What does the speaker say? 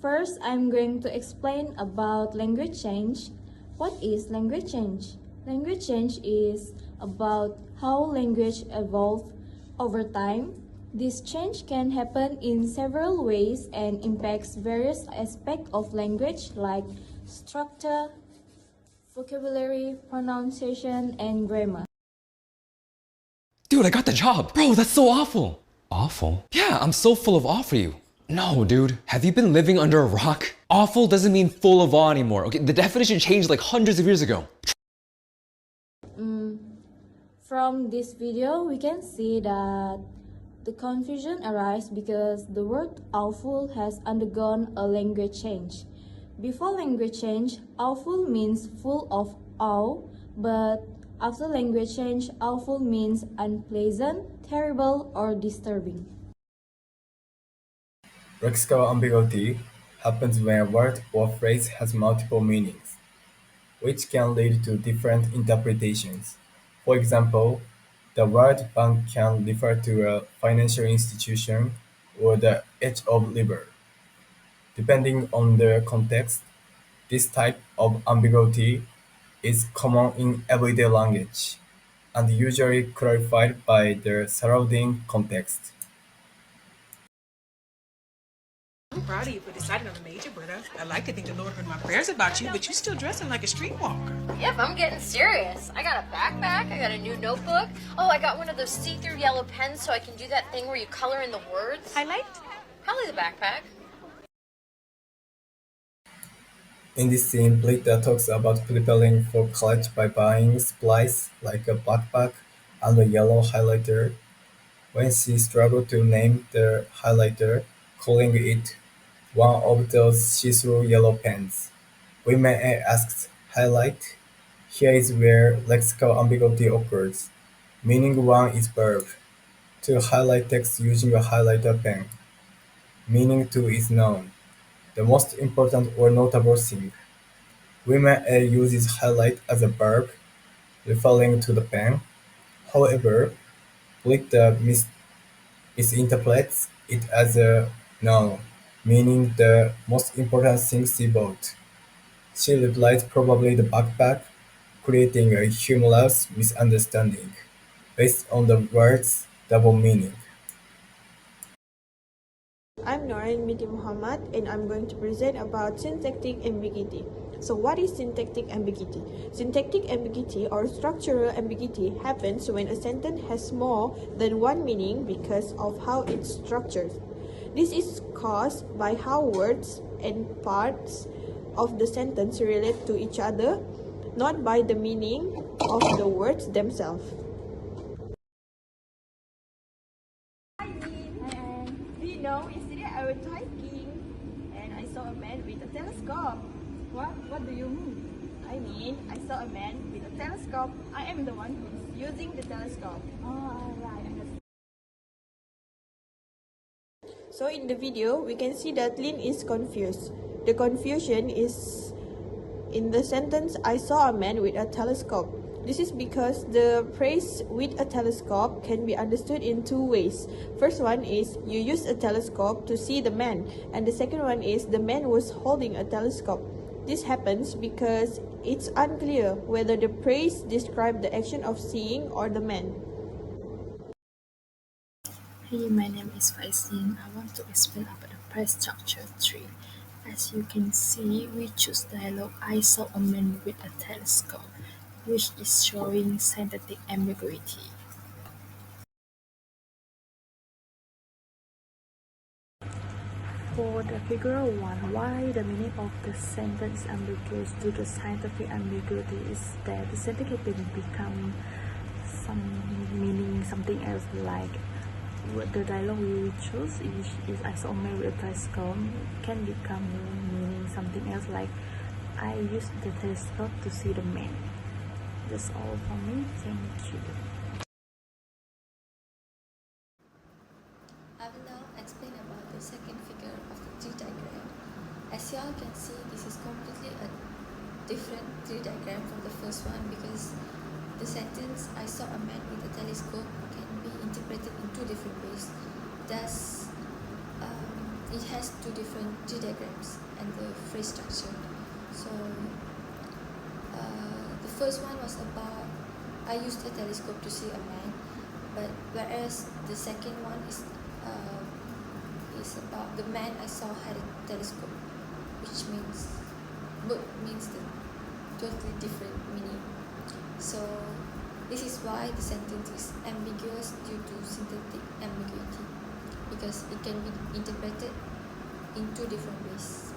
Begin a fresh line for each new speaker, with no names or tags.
First, I'm going to explain about language change. What is language change? Language change is about how language evolves over time. This change can happen in several ways and impacts various aspects of language like structure, vocabulary, pronunciation, and grammar.
Dude, I got the job. Bro, that's so awful. Awful? Yeah, I'm so full of awe for you. No, dude. Have you been living under a rock? Awful doesn't mean full of awe anymore. Okay, the definition changed like hundreds of years ago.
From this video, we can see that the confusion arises because the word awful has undergone a language change. Before language change, awful means full of awe, but after language change, awful means unpleasant, terrible, or disturbing.
Lexical ambiguity happens when a word or phrase has multiple meanings, which can lead to different interpretations. For example, the word bank can refer to a financial institution or the edge of river. Depending on the context, this type of ambiguity is common in everyday language and usually clarified by the surrounding context.
I'm proud of you for deciding on a major, but I like to think the Lord heard my prayers about you, but you still dressing like a streetwalker.
Yep, I'm getting serious. I got a backpack, I got a new notebook. Oh, I got one of those see-through yellow pens so I can do that thing where you color in the words.
Highlight?
Probably the backpack.
In this scene, Blita talks about preparing for college by buying supplies like a backpack and a yellow highlighter. When she struggled to name the highlighter, calling it one of those see-through yellow pens, we may ask highlight. Here is where lexical ambiguity occurs. Meaning one is verb, to highlight text using a highlighter pen. Meaning two is noun, the most important or notable thing. Women uses highlight as a verb, referring to the pen. However, Blita misinterprets it as a noun, meaning the most important thing she bought. She replies probably the backpack, creating a humorous misunderstanding based on the word's double meaning.
I'm Norin Binti Muhammad and I'm going to present about syntactic ambiguity. So what is syntactic ambiguity? Syntactic ambiguity or structural ambiguity happens when a sentence has more than one meaning because of how it's structured. This is caused by how words and parts of the sentence relate to each other, not by the meaning of the words themselves. Yesterday I went hiking and I saw a man with a telescope. What do you mean? I mean, I saw a man with a telescope. I am the one who's using the telescope. Oh, right. So in the video, we can see that Lin is confused. The confusion is in the sentence, I saw a man with a telescope. This is because the phrase with a telescope can be understood in two ways. First one is you use a telescope to see the man, and the second one is the man was holding a telescope. This happens because it's unclear whether the phrase describes the action of seeing or the man.
Hey, my name is Faisin. I want to explain about the phrase structure 3. As you can see, we choose dialogue I saw a man with a telescope, which is showing syntactic ambiguity.
For the figure 1, why the meaning of the sentence ambiguous due to scientific ambiguity is that the sentence can become some meaning something else, like what the dialogue we choose is I saw a man with a telescope can become meaning something else, like I used the telescope to see the man. That's all for me. Thank you.
I will now explain about the second figure of the tree diagram. As you all can see, this is completely a different tree diagram from the first one because the sentence I saw a man with a telescope can be interpreted in two different ways. Thus, it has two different tree diagrams and the phrase structure. So the first one was about I used a telescope to see a man, but whereas the second one is about the man I saw had a telescope, which means both means the totally different meaning. So this is why the sentence is ambiguous due to synthetic ambiguity, because it can be interpreted in two different ways.